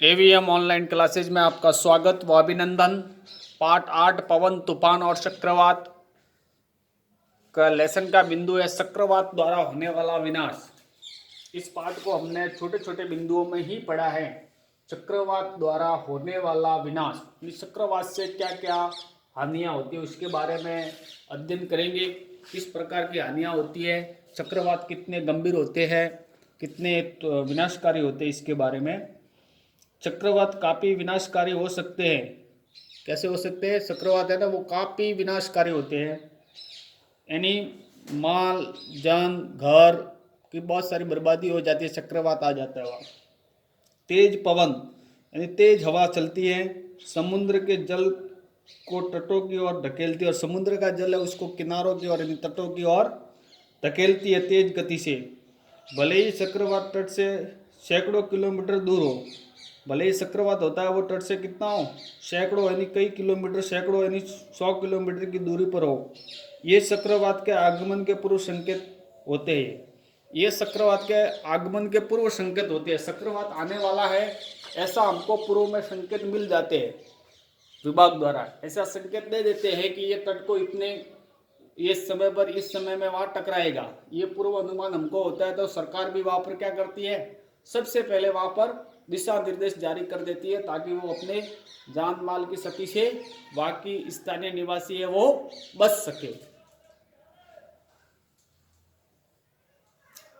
AVM online classes में आपका स्वागत व अभिनंदन। पाठ 8 पवन तूफान और चक्रवात का लेसन का बिंदु है चक्रवात द्वारा होने वाला विनाश। इस पाठ को हमने छोटे छोटे बिंदुओं में ही पढ़ा है। चक्रवात द्वारा होने वाला विनाश, इस चक्रवात से क्या क्या हानियां होती है उसके बारे में अध्ययन करेंगे। किस प्रकार की हानियां होती है, चक्रवात कितने गंभीर होते हैं, कितने विनाशकारी होते हैं, इसके बारे में। चक्रवात काफ़ी विनाशकारी हो सकते हैं। कैसे हो सकते हैं? चक्रवात है ना, वो काफ़ी विनाशकारी होते हैं। यानी माल जान घर की बहुत सारी बर्बादी हो जाती है, चक्रवात आ जाता है वहाँ। तेज पवन यानी तेज हवा चलती है, समुद्र के जल को तटों की ओर धकेलती है, और समुद्र का जल है उसको किनारों की ओर यानी तटों की ओर धकेलती है तेज गति से। भले ही चक्रवात तट से सैकड़ों किलोमीटर दूर हो, भले ही चक्रवात होता है वो तट से कितना हो, सैकड़ों यानी कई किलोमीटर, सैकड़ों यानी 100 किलोमीटर की दूरी पर हो, ये चक्रवात के आगमन के पूर्व संकेत होते हैं। ये चक्रवात के आगमन के पूर्व संकेत होते हैं। चक्रवात आने वाला है ऐसा हमको पूर्व में संकेत मिल जाते हैं, विभाग द्वारा ऐसा संकेत दे देते हैं कि ये तट को इतने इस समय पर इस समय में वहां टकराएगा, ये पूर्व अनुमान हमको होता है। तो सरकार भी वहां पर क्या करती है, सबसे पहले वहां पर दिशा निर्देश जारी कर देती है ताकि वो अपने जान माल की क्षति से वहां की स्थानीय निवासी है वो बच सके।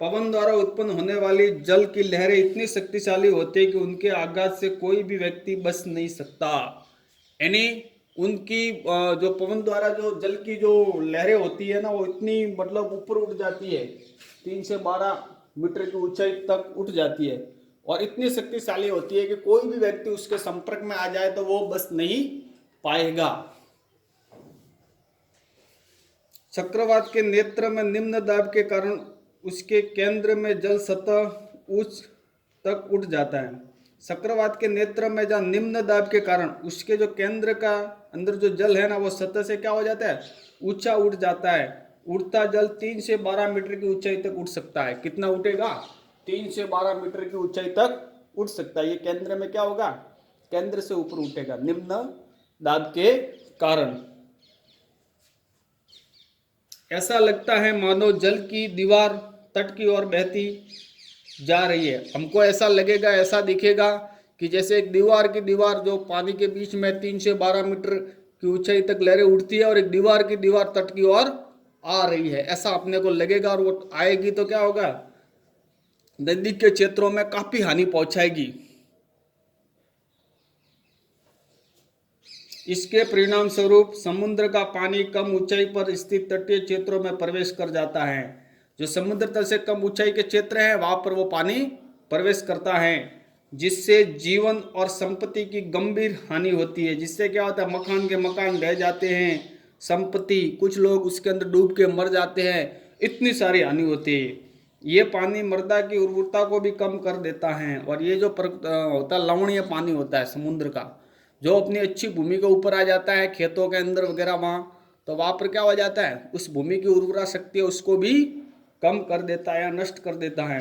पवन द्वारा उत्पन्न होने वाली जल की लहरें इतनी शक्तिशाली होती है कि उनके आघात से कोई भी व्यक्ति बच नहीं सकता। यानी उनकी जो पवन द्वारा जो जल की जो लहरें होती है ना, वो इतनी मतलब ऊपर उठ जाती है, 3 से 12 मीटर की ऊंचाई तक उठ जाती है, और इतनी शक्तिशाली होती है कि कोई भी व्यक्ति उसके संपर्क में आ जाए तो वो बच नहीं पाएगा। चक्रवात के नेत्र में निम्न दाब के कारण उसके केंद्र में जल सतह उच्च तक उठ जाता है। चक्रवात के नेत्र में जहाँ निम्न दाब के कारण उसके जो केंद्र का अंदर जो जल है ना, वो सतह से क्या हो जाता है, ऊंचा उठ जाता है। उड़ता जल 3 से 12 मीटर की ऊंचाई तक उठ सकता है। कितना उठेगा? 3 से 12 मीटर की ऊंचाई तक उठ सकता है। ये केंद्र में क्या होगा, केंद्र से ऊपर उठेगा निम्न दाब के कारण। ऐसा लगता है मानो जल की दीवार तट की ओर बहती जा रही है। हमको ऐसा लगेगा, ऐसा दिखेगा कि जैसे एक दीवार जो पानी के बीच में 3 से 12 मीटर की ऊंचाई तक लहरें उठती है, और एक दीवार तट की ओर आ रही है, ऐसा अपने को लगेगा। और वो आएगी तो क्या होगा, नदी के क्षेत्रों में काफी हानि पहुंचाएगी। इसके परिणाम स्वरूप समुद्र का पानी कम ऊंचाई पर स्थित तटीय क्षेत्रों में प्रवेश कर जाता है। जो समुद्र तल से कम ऊंचाई के क्षेत्र हैं वहां पर वो पानी प्रवेश करता है, जिससे जीवन और संपत्ति की गंभीर हानि होती है। जिससे क्या होता है, मकान के मकान ढह जाते हैं, संपत्ति, कुछ लोग उसके अंदर डूब के मर जाते हैं, इतनी सारी हानि होती है। ये पानी मृदा की उर्वरता को भी कम कर देता है। और ये जो होता है लवणीय पानी होता है समुद्र का, जो अपनी अच्छी भूमि के ऊपर आ जाता है, खेतों के अंदर वगैरह वहाँ, तो वहाँ पर क्या हो जाता है, उस भूमि की उर्वरा शक्ति है उसको भी कम कर देता है या नष्ट कर देता है।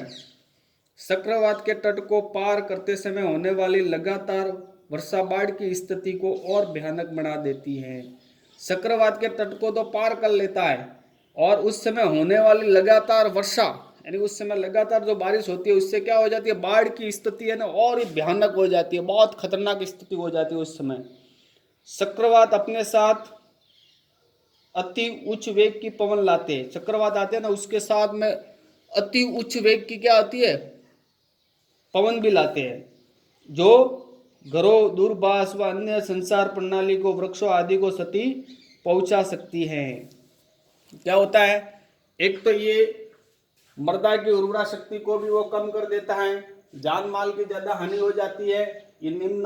चक्रवात के तट को पार करते समय होने वाली लगातार वर्षा बाढ़ की स्थिति को और भयानक बना देती है। चक्रवात के तट को तो पार कर लेता है, और उस समय होने वाली लगातार वर्षा यानी उस समय लगातार जो बारिश होती है उससे क्या हो जाती है, बाढ़ की स्थिति है ना और ही भयानक हो जाती है, बहुत खतरनाक स्थिति हो जाती है उस समय। चक्रवात अपने साथ अति उच्च वेग की पवन लाते हैं। चक्रवात आते हैं ना, उसके साथ में अति उच्च वेग की क्या आती है, पवन भी लाते हैं, जो घरों, दूरभाष व अन्य संचार प्रणाली को, वृक्षों आदि को क्षति पहुंचा सकती है। क्या होता है, एक तो ये मृदा की उर्वरा शक्ति को भी वो कम कर देता है, जान माल की ज्यादा हानि हो जाती है। ये निम्न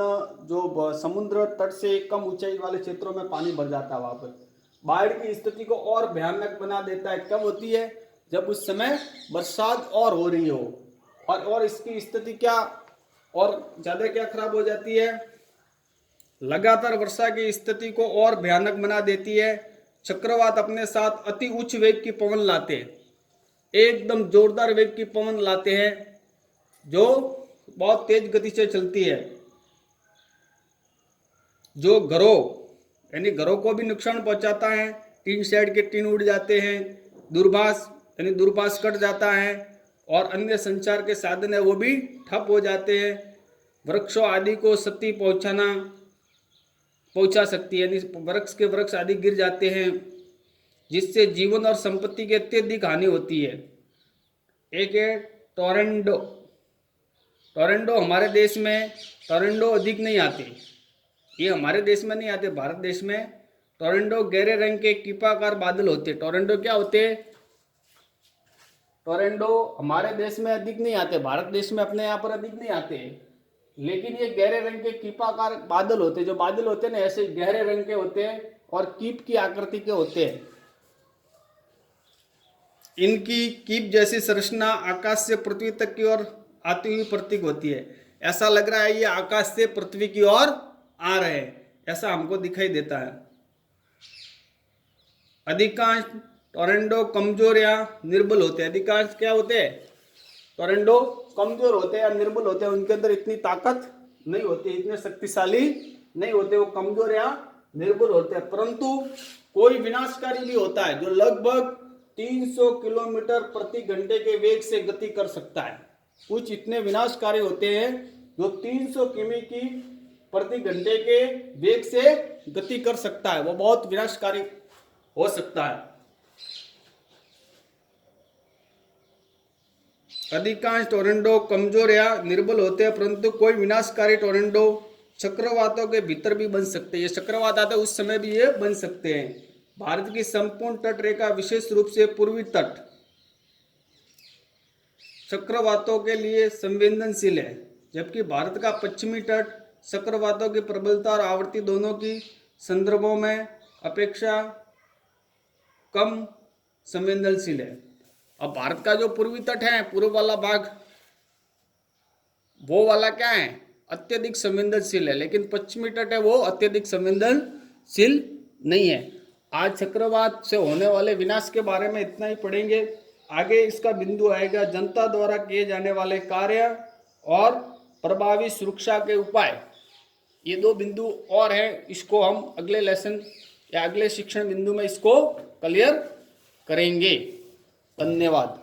जो समुद्र तट से कम ऊंचाई वाले क्षेत्रों में पानी भर जाता है, वहां पर बाढ़ की स्थिति को और भयानक बना देता है। कब होती है, जब उस समय बरसात और हो रही हो, और इसकी स्थिति क्या और ज्यादा क्या खराब हो जाती है, लगातार वर्षा की स्थिति को और भयानक बना देती है। चक्रवात अपने साथ अति उच्च वेग की पवन लाते हैं, एकदम जोरदार वेग की पवन लाते हैं, जो बहुत तेज गति से चलती है। जो घरों यानी घरों को भी नुकसान पहुंचाता है। टीन शेड के टीन उड़ जाते हैं, दूरभाष यानी दूरभाष कट जाता है और अन्य संचार के साधन है वो भी ठप हो जाते हैं। वृक्षों आदि को क्षति पहुंचा सकती है, यानी वृक्ष आदि गिर जाते हैं, जिससे जीवन और संपत्ति की अत्यधिक हानि होती है। एक है टोरेंडो। हमारे देश में टोरेंडो अधिक नहीं आते, ये हमारे देश में नहीं आते। भारत देश में टोरेंडो गहरे रंग के कीपाकार बादल होते। टोरेंडो क्या होते? टोरेंडो हमारे देश में अधिक नहीं आते, भारत देश में अपने यहाँ पर अधिक नहीं आते, लेकिन ये गहरे रंग के कीपाकार बादल होते। जो बादल होते हैं ना, ऐसे गहरे रंग के होते हैं और कीप की आकृति के होते हैं। इनकी कीप जैसी संरचना आकाश से पृथ्वी तक की ओर आती हुई प्रतीक होती है। ऐसा लग रहा है ये आकाश से पृथ्वी की ओर आ रहे हैं, ऐसा हमको दिखाई देता है। अधिकांश टोरेंडो कमजोर या निर्बल होते हैं। अधिकांश क्या होते हैं? टोरेंडो कमजोर होते हैं या निर्बल होते हैं, उनके अंदर इतनी ताकत नहीं होती, इतने शक्तिशाली नहीं होते, वो कमजोर या निर्बल होते हैं। परंतु कोई विनाशकारी भी होता है जो लगभग 300 किलोमीटर प्रति घंटे के वेग से गति कर सकता है। कुछ इतने विनाशकारी होते हैं जो 300 किमी की प्रति घंटे के वेग से गति कर सकता है, वो बहुत विनाशकारी हो सकता है। अधिकांश टोरेंडो कमजोर या निर्बल होते हैं, परंतु कोई विनाशकारी टोरेंडो चक्रवातों के भीतर भी बन सकते हैं। ये चक्रवात आते हैं उस समय भी ये बन सकते हैं। भारत की संपूर्ण तट रेखा विशेष रूप से पूर्वी तट चक्रवातों के लिए संवेदनशील है, जबकि भारत का पश्चिमी तट चक्रवातों की प्रबलता और आवृत्ति दोनों की संदर्भों में अपेक्षा कम संवेदनशील है। अब भारत का जो पूर्वी तट है, पूर्व वाला भाग, वो वाला क्या है? अत्यधिक संवेदनशील है, लेकिन पश्चिमी तट है वो अत्यधिक संवेदनशील नहीं है। आज चक्रवात से होने वाले विनाश के बारे में इतना ही पढ़ेंगे। आगे इसका बिंदु आएगा जनता द्वारा किए जाने वाले कार्य और प्रभावी सुरक्षा के उपाय। ये दो बिंदु और हैं, इसको हम अगले लेसन या अगले शिक्षण बिंदु में इसको क्लियर करेंगे। धन्यवाद।